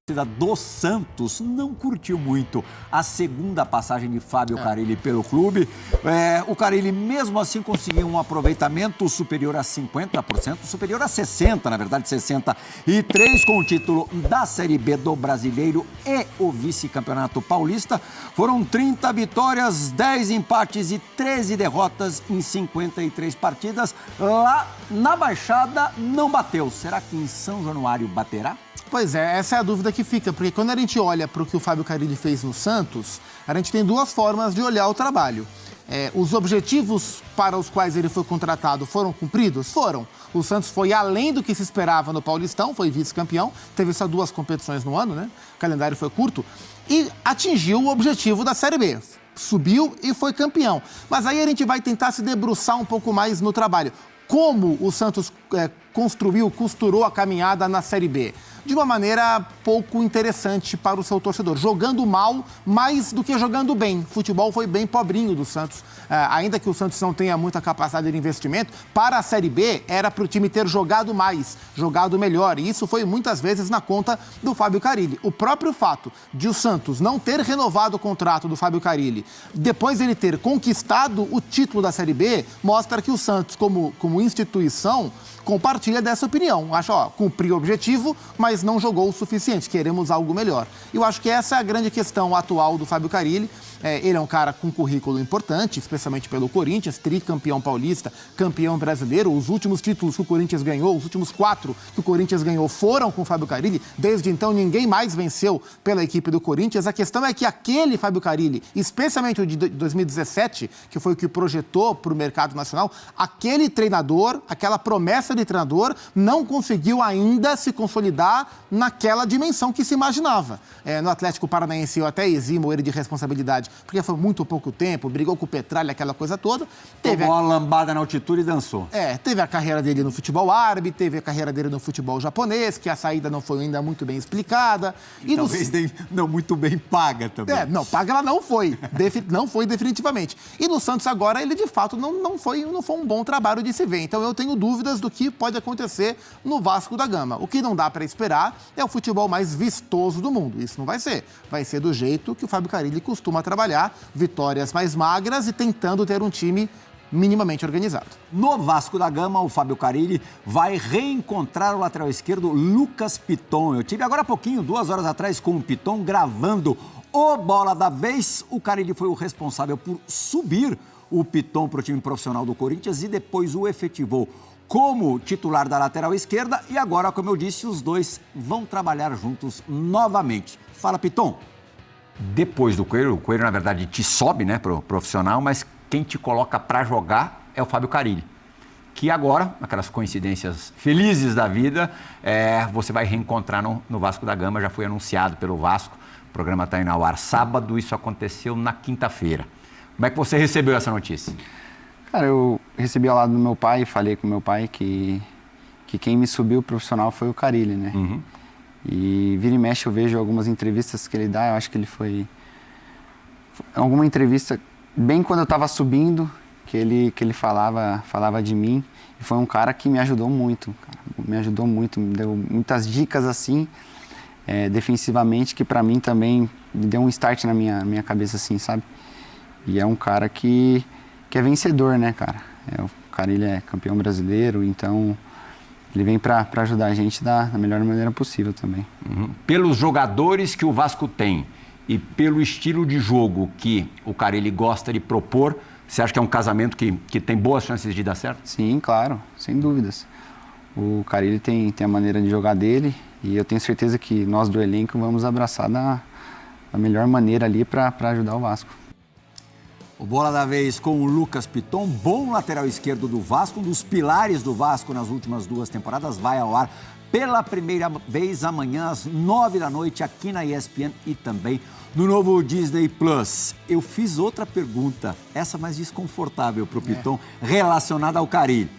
torcida do Santos não curtiu muito a segunda passagem de Fábio Carille pelo clube. O Carille, mesmo assim, conseguiu um aproveitamento superior a 50%, superior a 60%, na verdade, 63%, com o título da Série B do Brasileiro e o vice-campeonato paulista. Foram 30 vitórias, 10 empates e 13 derrotas em 53 partidas. Lá na Baixada não bateu. Será que em São Januário baterá? Pois é, essa é a dúvida que fica, porque quando a gente olha para o que o Fábio Carille fez no Santos, a gente tem duas formas de olhar o trabalho. Os objetivos para os quais ele foi contratado foram cumpridos? Foram. O Santos foi além do que se esperava no Paulistão, foi vice-campeão, teve só 2 competições no ano, né? O calendário foi curto, e atingiu o objetivo da Série B. Subiu e foi campeão. Mas aí a gente vai tentar se debruçar um pouco mais no trabalho. Como o Santos costurou a caminhada na Série B? De uma maneira pouco interessante para o seu torcedor. Jogando mal, mais do que jogando bem. O futebol foi bem pobrinho do Santos. Ainda que o Santos não tenha muita capacidade de investimento, para a Série B era para o time ter jogado mais, jogado melhor. E isso foi muitas vezes na conta do Fábio Carille. O próprio fato de o Santos não ter renovado o contrato do Fábio Carille, depois ele ter conquistado o título da Série B, mostra que o Santos, como instituição, compartilha dessa opinião. Acho, cumpriu o objetivo, mas não jogou o suficiente. Queremos algo melhor. Eu acho que essa é a grande questão atual do Fábio Carille. Ele é um cara com currículo importante, especialmente pelo Corinthians, tricampeão paulista, campeão brasileiro. Os últimos títulos que o Corinthians ganhou, os últimos 4 que o Corinthians ganhou foram com o Fábio Carille. Desde então, ninguém mais venceu pela equipe do Corinthians. A questão é que aquele Fábio Carille, especialmente o de 2017, que foi o que projetou para o mercado nacional, aquele treinador, aquela promessa de treinador, não conseguiu ainda se consolidar naquela dimensão que se imaginava. No Atlético Paranaense, eu até eximo ele de responsabilidade, porque foi muito pouco tempo, brigou com o Petralha, aquela coisa toda. Tomou uma lambada na altitude e dançou. Teve a carreira dele no futebol árabe, teve a carreira dele no futebol japonês, que a saída não foi ainda muito bem explicada. E talvez não muito bem paga também. Não, paga ela não foi. Não foi definitivamente. E no Santos agora, ele de fato não foi um bom trabalho de se ver. Então eu tenho dúvidas do que pode acontecer no Vasco da Gama. O que não dá para esperar é o futebol mais vistoso do mundo. Isso não vai ser. Vai ser do jeito que o Fábio Carille costuma trabalhar, vitórias mais magras e tentando ter um time minimamente organizado. No Vasco da Gama, o Fábio Carille vai reencontrar o lateral esquerdo Lucas Piton. Eu tive agora há pouquinho, 2 horas atrás, com o Piton gravando o Bola da Vez. O Carille foi o responsável por subir o Piton para o time profissional do Corinthians e depois o efetivou como titular da lateral esquerda. E agora, como eu disse, os dois vão trabalhar juntos novamente. Fala, Piton. Depois do Coelho, o Coelho, na verdade, te sobe, né, pro profissional, mas quem te coloca para jogar é o Fábio Carille. Que agora, aquelas coincidências felizes da vida, você vai reencontrar no Vasco da Gama. Já foi anunciado pelo Vasco, o programa está indo ao ar sábado, isso aconteceu na quinta-feira. Como é que você recebeu essa notícia? Cara, eu recebi ao lado do meu pai, falei com meu pai que quem me subiu profissional foi o Carille, né? Uhum. E vira e mexe eu vejo algumas entrevistas que ele dá, eu acho que ele foi... Alguma entrevista, bem quando eu estava subindo, que ele falava de mim. E foi um cara que me ajudou muito, cara. Me ajudou muito, me deu muitas dicas assim, defensivamente, que para mim também me deu um start na minha cabeça assim, sabe? E é um cara que é vencedor, né, cara? O Carille é campeão brasileiro, então ele vem para ajudar a gente da melhor maneira possível também. Uhum. Pelos jogadores que o Vasco tem e pelo estilo de jogo que o Carille gosta de propor, você acha que é um casamento que tem boas chances de dar certo? Sim, claro, sem dúvidas. O Carille tem a maneira de jogar dele e eu tenho certeza que nós do elenco vamos abraçar da melhor maneira ali para ajudar o Vasco. O Bola da Vez com o Lucas Piton, bom lateral esquerdo do Vasco, um dos pilares do Vasco nas últimas 2 temporadas, vai ao ar pela primeira vez amanhã às 9 da noite aqui na ESPN e também no novo Disney Plus. Eu fiz outra pergunta, essa mais desconfortável para o Piton, relacionada ao Carille.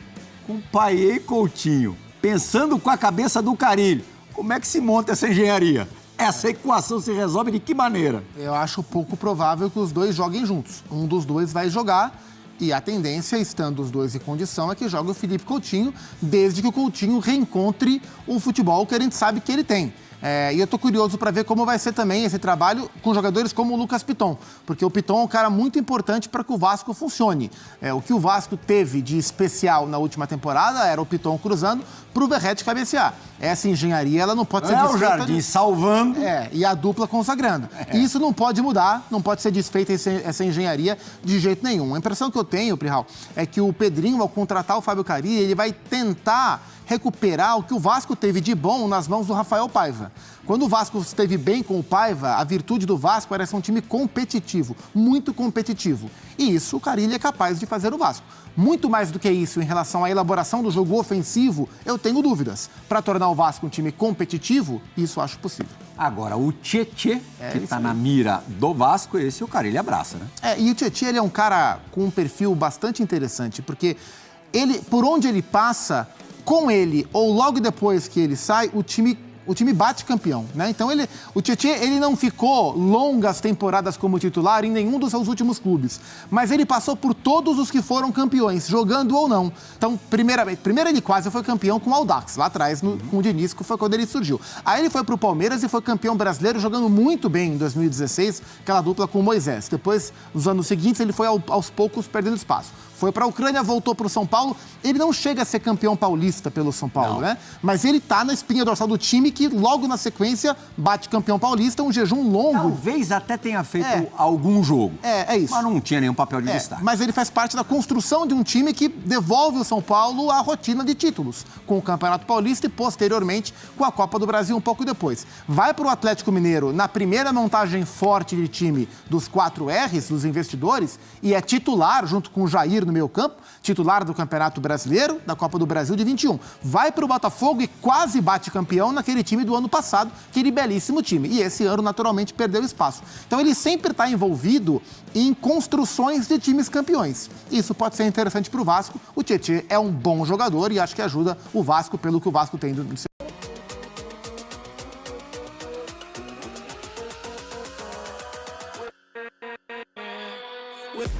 Com Payet e Coutinho, pensando com a cabeça do Carille, como é que se monta essa engenharia? Essa equação se resolve de que maneira? Eu acho pouco provável que os dois joguem juntos. Um dos dois vai jogar e a tendência, estando os dois em condição, é que jogue o Felipe Coutinho, desde que o Coutinho reencontre o futebol que a gente sabe que ele tem. E eu tô curioso para ver como vai ser também esse trabalho com jogadores como o Lucas Piton, porque o Piton é um cara muito importante para que o Vasco funcione. O que o Vasco teve de especial na última temporada era o Piton cruzando para o Verratti cabecear. Essa engenharia ela não pode ser desfeita. O Jardim salvando. E a dupla consagrando. E isso não pode mudar, não pode ser desfeita essa engenharia de jeito nenhum. A impressão que eu tenho, Prihal, é que o Pedrinho, ao contratar o Fábio Carille, ele vai tentar recuperar o que o Vasco teve de bom nas mãos do Rafael Paiva. Quando o Vasco esteve bem com o Paiva, a virtude do Vasco era ser um time competitivo, muito competitivo. E isso o Carille é capaz de fazer no Vasco. Muito mais do que isso, em relação à elaboração do jogo ofensivo, eu tenho dúvidas. Para tornar o Vasco um time competitivo, isso eu acho possível. Agora, o Tietê, que está na mira do Vasco, esse o Carille abraça, né? E o Tietê, ele é um cara com um perfil bastante interessante, porque ele, por onde ele passa, com ele ou logo depois que ele sai, o time bate campeão, né? Então o Tietê, ele não ficou longas temporadas como titular em nenhum dos seus últimos clubes, mas ele passou por todos os que foram campeões, jogando ou não. Então, primeiro ele quase foi campeão com o Audax, lá atrás, com o Diniz, que foi quando ele surgiu. Aí ele foi pro Palmeiras e foi campeão brasileiro, jogando muito bem em 2016, aquela dupla com o Moisés. Depois, nos anos seguintes, ele foi aos poucos perdendo espaço. Foi para a Ucrânia, voltou para o São Paulo. Ele não chega a ser campeão paulista pelo São Paulo, né? Mas ele tá na espinha dorsal do time que logo na sequência bate campeão paulista, um jejum longo. Talvez até tenha feito algum jogo. É isso. Mas não tinha nenhum papel de destaque. Mas ele faz parte da construção de um time que devolve o São Paulo à rotina de títulos, com o Campeonato Paulista e posteriormente com a Copa do Brasil um pouco depois. Vai para o Atlético Mineiro na primeira montagem forte de time dos 4 R's, dos investidores, e é titular junto com o Jair no meio campo, titular do Campeonato Brasileiro, da Copa do Brasil de 21. Vai para o Botafogo e quase bate campeão naquele time do ano passado, aquele belíssimo time. E esse ano, naturalmente, perdeu espaço. Então, ele sempre está envolvido em construções de times campeões. Isso pode ser interessante para o Vasco. O Tietê é um bom jogador e acho que ajuda o Vasco pelo que o Vasco tem no seu... With